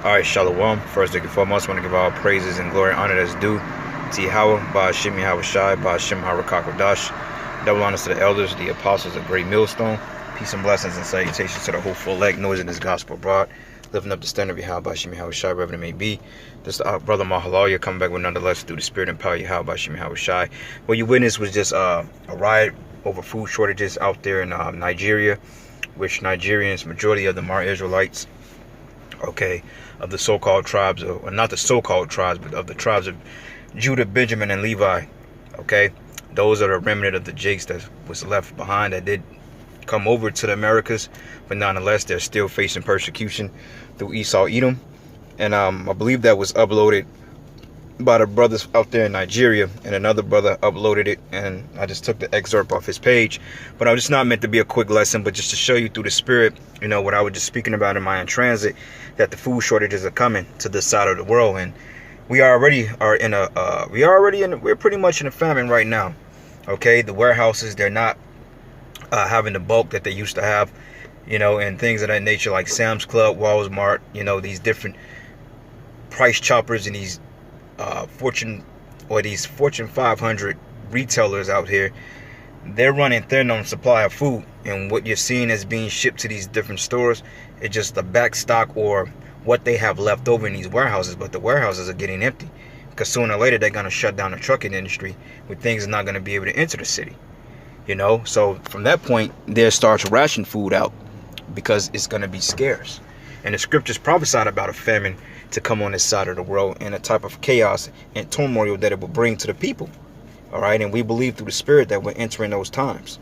Alright, Shalom. First and foremost, I want to give all praises and glory and honor that's due to Yahweh, Ba'ashim Yahweh Shai, Ba'ashim Harakakodash. Double honors to the elders, the apostles of Great Millstone. Peace and blessings and salutations to the hopeful elect, noise in this gospel abroad. Living up the standard of Yahweh, Ba'ashim Yahweh Shai, wherever it may be. This is brother Mahalal, coming back with nonetheless through the spirit and power of Yahweh, Ba'ashim Yahweh Shai. What you witnessed was just a riot over food shortages out there in Nigeria, which Nigerians, majority of them are Israelites. Okay, of the so-called tribes, or not the so-called tribes, but of the tribes of Judah, Benjamin, and Levi. Okay, those are the remnant of the Jakes that was left behind that did come over to the Americas, but nonetheless, they're still facing persecution through Esau, Edom. And I believe that was uploaded by the brothers out there in Nigeria, and another brother uploaded it, and I just took the excerpt off his page. But I was just not meant to be a quick lesson, but just to show you through the spirit, you know, what I was just speaking about in my in transit, that the food shortages are coming to this side of the world, and we're pretty much in a famine right now. Okay, the warehouses, they're not having the bulk that they used to have, you know, and things of that nature, like Sam's Club, Walmart, you know, these different price choppers and these Fortune 500 retailers out here, they're running thin on supply of food, and what you're seeing as being shipped to these different stores is just the back stock or what they have left over in these warehouses. But the warehouses are getting empty because sooner or later they're going to shut down the trucking industry, where things are not going to be able to enter the city, you know. So from that point, they start to ration food out because it's going to be scarce. And the scriptures prophesied about a famine to come on this side of the world, and a type of chaos and turmoil that it will bring to the people. All right, and we believe through the spirit that we're entering those times,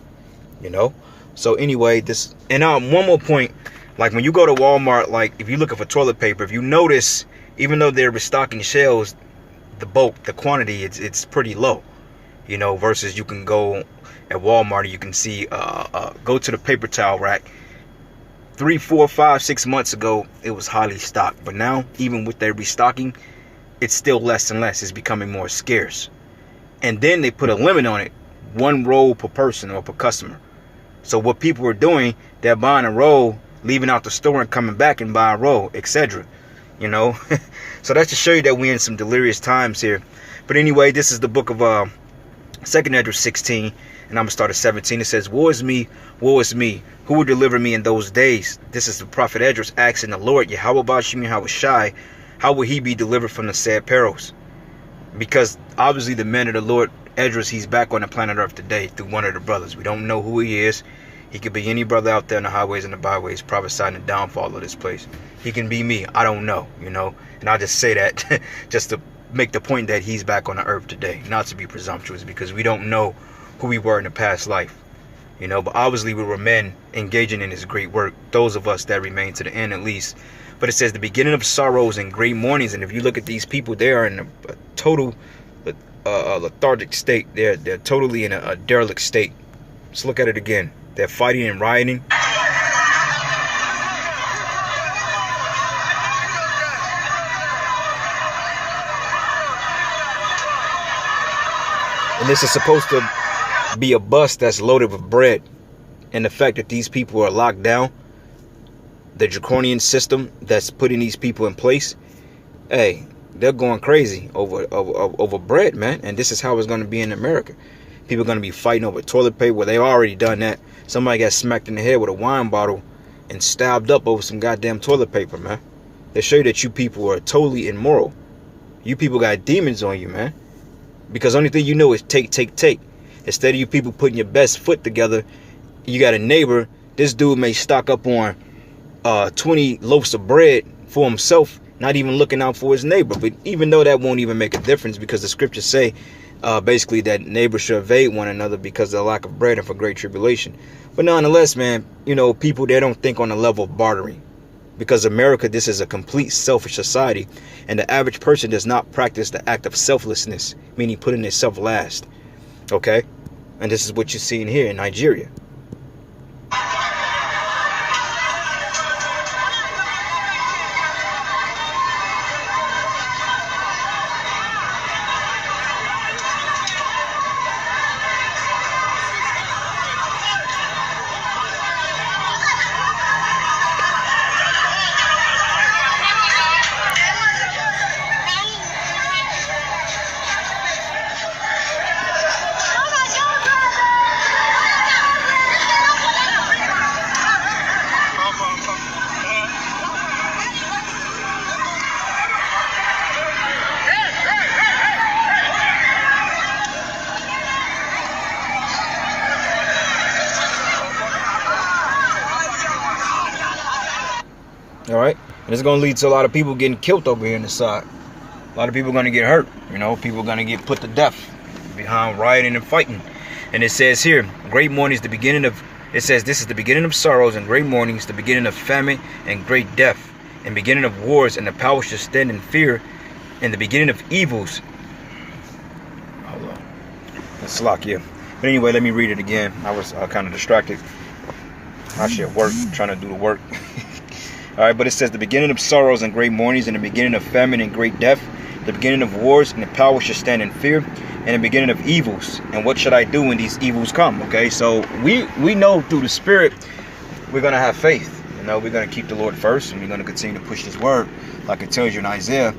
you know. So anyway, this, and one more point, like when you go to Walmart, like if you're looking for toilet paper, if you notice, even though they're restocking shelves, the bulk, the quantity, it's pretty low, you know, versus you can go at Walmart and you can see go to the paper towel rack. 3, 4, 5, 6 months ago, it was highly stocked. But now, even with their restocking, it's still less and less. It's becoming more scarce. And then they put a limit on it. 1 roll per person or per customer. So what people are doing, they're buying a roll, leaving out the store and coming back and buying a roll, etc. You know? So that's to show you that we're in some delirious times here. But anyway, this is the book of 2nd Ezra 16. And I'm going to start at 17. It says, "Woe is me, woe is me. Who will deliver me in those days?" This is the prophet Esdras asking the Lord, Yahweh Ba'ashim Yahweh Shai, how will he be delivered from the sad perils? Because obviously the man of the Lord, Esdras, he's back on the planet Earth today through one of the brothers. We don't know who he is. He could be any brother out there in the highways and the byways prophesying the downfall of this place. He can be me. I don't know, you know. And I'll just say that just to make the point that he's back on the earth today. Not to be presumptuous, because we don't know who we were in the past life, you know. But obviously we were men engaging in his great work, those of us that remain to the end at least. But it says the beginning of sorrows and great mournings. And if you look at these people, they are in a total lethargic state. They're totally in a derelict state. Let's look at it again. They're fighting and rioting. And this is supposed to be a bus that's loaded with bread. And the fact that these people are locked down, the draconian system that's putting these people in place, hey, they're going crazy over bread, man. And this is how it's going to be in America. People are going to be fighting over toilet paper. Well, they've already done that. Somebody got smacked in the head with a wine bottle and stabbed up over some goddamn toilet paper, man. They show you that you people are totally immoral. You people got demons on you, man. Because the only thing you know is take, take, take. Instead of you people putting your best foot together, you got a neighbor. This dude may stock up on 20 loaves of bread for himself, not even looking out for his neighbor. But even though that won't even make a difference, because the scriptures say basically that neighbors should evade one another because of the lack of bread and for great tribulation. But nonetheless, man, you know, people, they don't think on the level of bartering. Because America, this is a complete selfish society. And the average person does not practice the act of selflessness, meaning putting itself last. Okay? And this is what you're seeing here in Nigeria. All right, and it's going to lead to a lot of people getting killed over here in the side. A lot of people are going to get hurt. People are going to get put to death behind rioting and fighting. And it says here, great mourning is the beginning of. It says this is the beginning of sorrows, and great mourning is the beginning of famine and great death, and beginning of wars, and the power shall stand in fear, and the beginning of evils. Hold on, let's lock here. But anyway, let me read it again. I was kind of distracted. Actually at work, trying to do the work. All right, but it says the beginning of sorrows and great mournings, and the beginning of famine and great death, the beginning of wars, and the power shall stand in fear, and the beginning of evils. And what should I do when these evils come? Okay, so we know through the Spirit we're gonna have faith. We're gonna keep the Lord first, and we're gonna continue to push His word, like it tells you in Isaiah,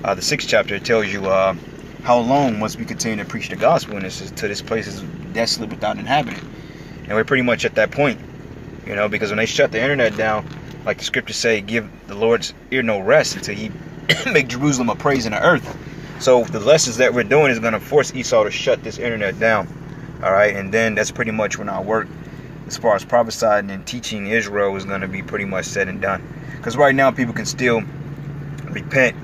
the 6th chapter. It tells you how long must we continue to preach the gospel, and this is to this place is desolate without inhabitant. And we're pretty much at that point, because when they shut the internet down, like the scriptures say, give the Lord's ear no rest until He make Jerusalem a praise in the earth. So the lessons that we're doing is going to force Esau to shut this internet down. All right, and then that's pretty much when our work, as far as prophesying and teaching Israel, is going to be pretty much said and done. Because right now people can still repent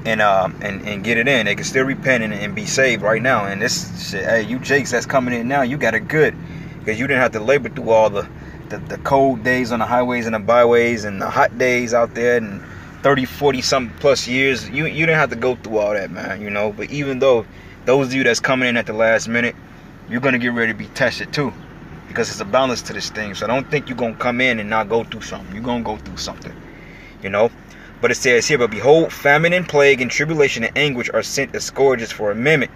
and get it in. They can still repent and be saved right now. And this shit, hey, you Jakes that's coming in now, you got it good, because you didn't have to labor through all the cold days on the highways and the byways and the hot days out there and 30, 40 something plus years. You didn't have to go through all that, man, But even though those of you that's coming in at the last minute, you're going to get ready to be tested too, because it's a balance to this thing. So I don't think you're going to come in and not go through something. You're going to go through something, But it says here, but behold, famine and plague and tribulation and anguish are sent as scourges for a minute.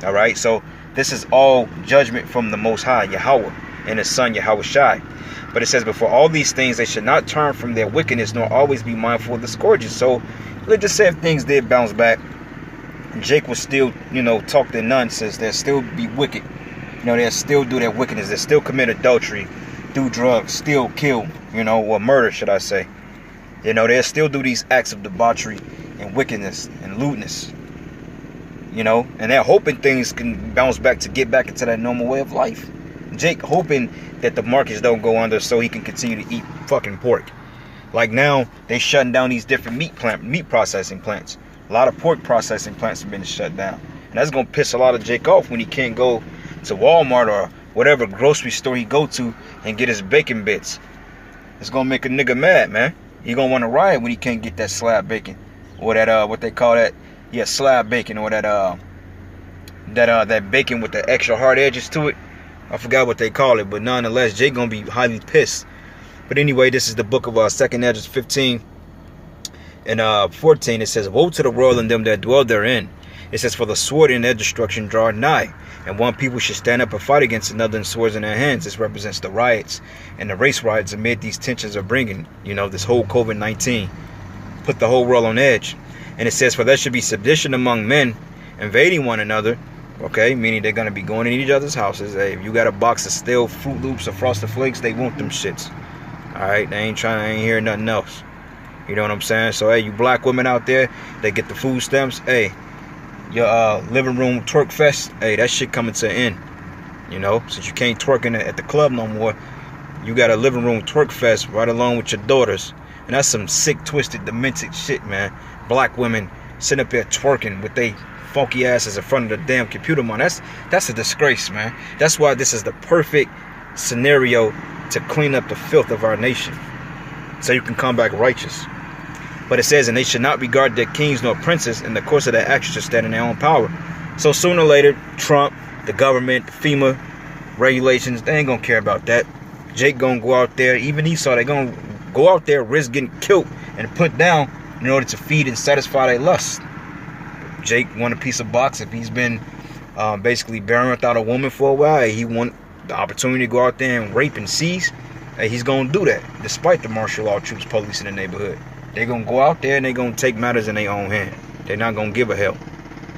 All right, so this is all judgment from the Most High, Yahweh, and His Son, Yahweh Shai. But it says, before all these things, they should not turn from their wickedness, nor always be mindful of the scourges. So let's just say if things did bounce back, Jake would still, talk their nonsense. They'll still be wicked. They'll still do their wickedness. They'll still commit adultery, do drugs, still kill, or murder, should I say. They'll still do these acts of debauchery and wickedness and lewdness. And they're hoping things can bounce back to get back into that normal way of life. Jake hoping that the markets don't go under so he can continue to eat fucking pork. Like now, they shutting down these different meat processing plants. A lot of pork processing plants have been shut down. And that's going to piss a lot of Jake off when he can't go to Walmart or whatever grocery store he go to and get his bacon bits. It's going to make a nigga mad, man. He going to want to riot when he can't get that slab bacon. Or that, what they call that? Yeah, slab bacon, or that bacon with the extra hard edges to it. I forgot what they call it, but nonetheless, Jake gonna be highly pissed. But anyway, this is the book of 2nd Esdras 15 and 14. It says, woe to the world and them that dwell therein. It says, for the sword in their destruction draw nigh, and one people should stand up and fight against another in swords in their hands. This represents the riots and the race riots amid these tensions are bringing, this whole COVID-19 put the whole world on edge. And it says, for there should be sedition among men, invading one another. Okay, meaning they're gonna be going in each other's houses. Hey, if you got a box of stale Fruit Loops or Frosted Flakes, they want them shits. All right, they ain't hearing nothing else. You know what I'm saying? So hey, you black women out there, they get the food stamps. Hey, your living room twerk fest. Hey, that shit coming to an end. Since you can't twerk at the club no more, you got a living room twerk fest right along with your daughters, and that's some sick, twisted, demented shit, man. Black women sitting up there twerking with they funky asses in front of the damn computer, man. That's a disgrace, man. That's why this is the perfect scenario to clean up the filth of our nation, so you can come back righteous. But it says, and they should not regard their kings nor princes, in the course of their actions to stand in their own power. So sooner or later, Trump, the government, FEMA regulations, they ain't gonna care about that. Jake gonna go out there, even Esau, they gonna go out there, risk getting killed and put down in order to feed and satisfy their lust. Jake want a piece of box. If he's been basically bearing without a woman for a while, he want the opportunity to go out there and rape and seize, he's gonna do that, despite the martial law troops, police in the neighborhood. They're gonna go out there and they're gonna take matters in their own hand. They're not gonna give a hell.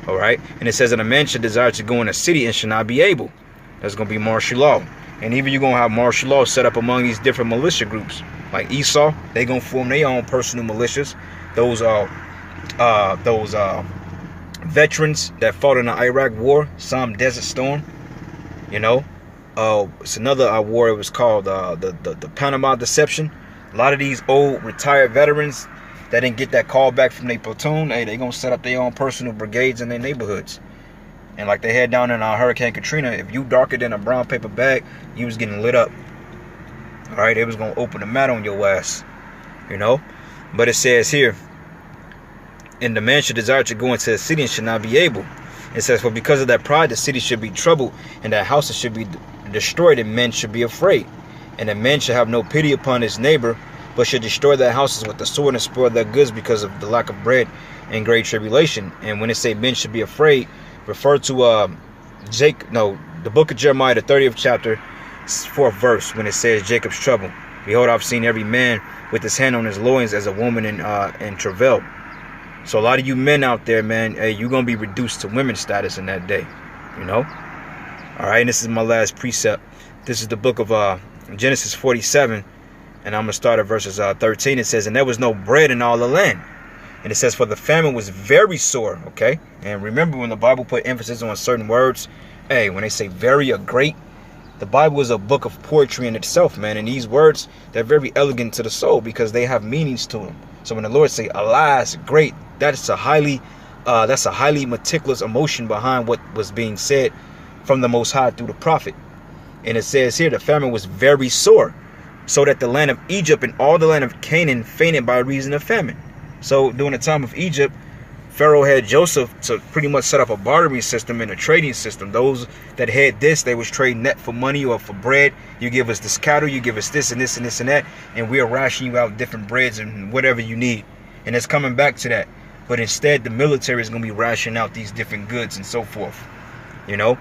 All right. And it says that a man should desire to go in a city and should not be able. That's gonna be martial law. And even you're gonna have martial law set up among these different militia groups. Like Esau, they gonna form their own personal militias. Those veterans that fought in the Iraq War, some Desert Storm, it's another war. It was called the Panama Deception. A lot of these old retired veterans that didn't get that call back from their platoon, hey, they gonna set up their own personal brigades in their neighborhoods. And like they had down in Hurricane Katrina, if you darker than a brown paper bag, you was getting lit up. All right, they was gonna open the mat on your ass, you know. But it says here, and the man should desire to go into a city and should not be able. It says, for because of that pride, the city should be troubled, and that houses should be destroyed, and men should be afraid. And a man should have no pity upon his neighbor, but should destroy their houses with the sword and spoil their goods because of the lack of bread and great tribulation. And when it say men should be afraid, refer to the book of Jeremiah, the 30th chapter, 4th verse, when it says Jacob's trouble. Behold, I've seen every man with his hand on his loins as a woman in travail. So a lot of you men out there, man, hey, you're going to be reduced to women status in that day, you know. All right, and this is my last precept. This is the book of Genesis 47, and I'm going to start at verses 13. It says, and there was no bread in all the land. And it says, for the famine was very sore, okay? And remember, when the Bible put emphasis on certain words, hey, when they say very or great, the Bible is a book of poetry in itself, man. And these words, they're very elegant to the soul because they have meanings to them. So when the Lord say, alas, great, that's a highly meticulous emotion behind what was being said from the Most High through the prophet. And it says here, the famine was very sore, so that the land of Egypt and all the land of Canaan fainted by reason of famine. So during the time of Egypt, Pharaoh had Joseph to pretty much set up a bartering system and a trading system. Those that had this, they was trading net for money or for bread. You give us this cattle, you give us this and this and this and that, and we'll ration you out different breads and whatever you need. And it's coming back to that. But instead, the military is going to be rationing out these different goods and so forth, you know.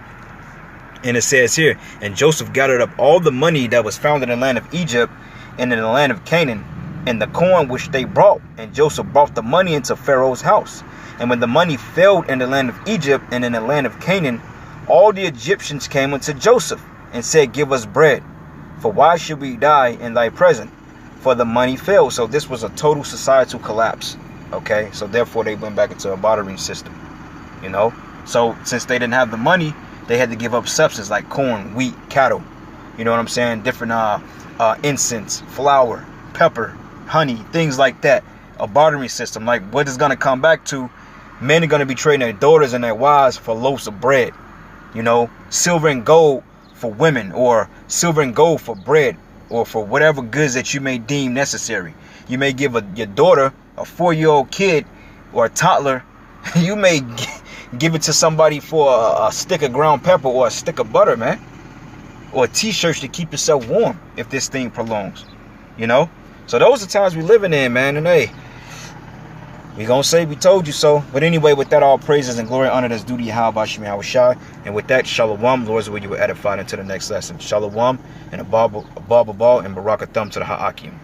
And it says here, and Joseph gathered up all the money that was found in the land of Egypt and in the land of Canaan, and the corn which they brought. And Joseph brought the money into Pharaoh's house. And when the money failed in the land of Egypt and in the land of Canaan, all the Egyptians came unto Joseph and said, give us bread, for why should we die in thy presence? For the money failed. So this was a total societal collapse. Okay, so therefore they went back into a bartering system, you know. So since they didn't have the money, they had to give up substance like corn, wheat, cattle, you know what I'm saying? Different incense, flour, pepper, honey, things like that. A bartering system. Like what is going to come back to, men are going to be trading their daughters and their wives for loaves of bread, you know, silver and gold for women, or silver and gold for bread, or for whatever goods that you may deem necessary. You may give your daughter, a 4-year-old kid or a toddler, you may give it to somebody for a stick of ground pepper or a stick of butter, man, or t-shirts to keep yourself warm if this thing prolongs, you know. So those are times we living in, man. And hey, we gonna say we told you so. But anyway, with that, all praises and glory and honor that's due to Yahweh Shemi Shai. And with that, Shalom, Lord's will you were edified into the next lesson. Shalom and a Baba Ball and Baraka Thumb to the Ha'akim.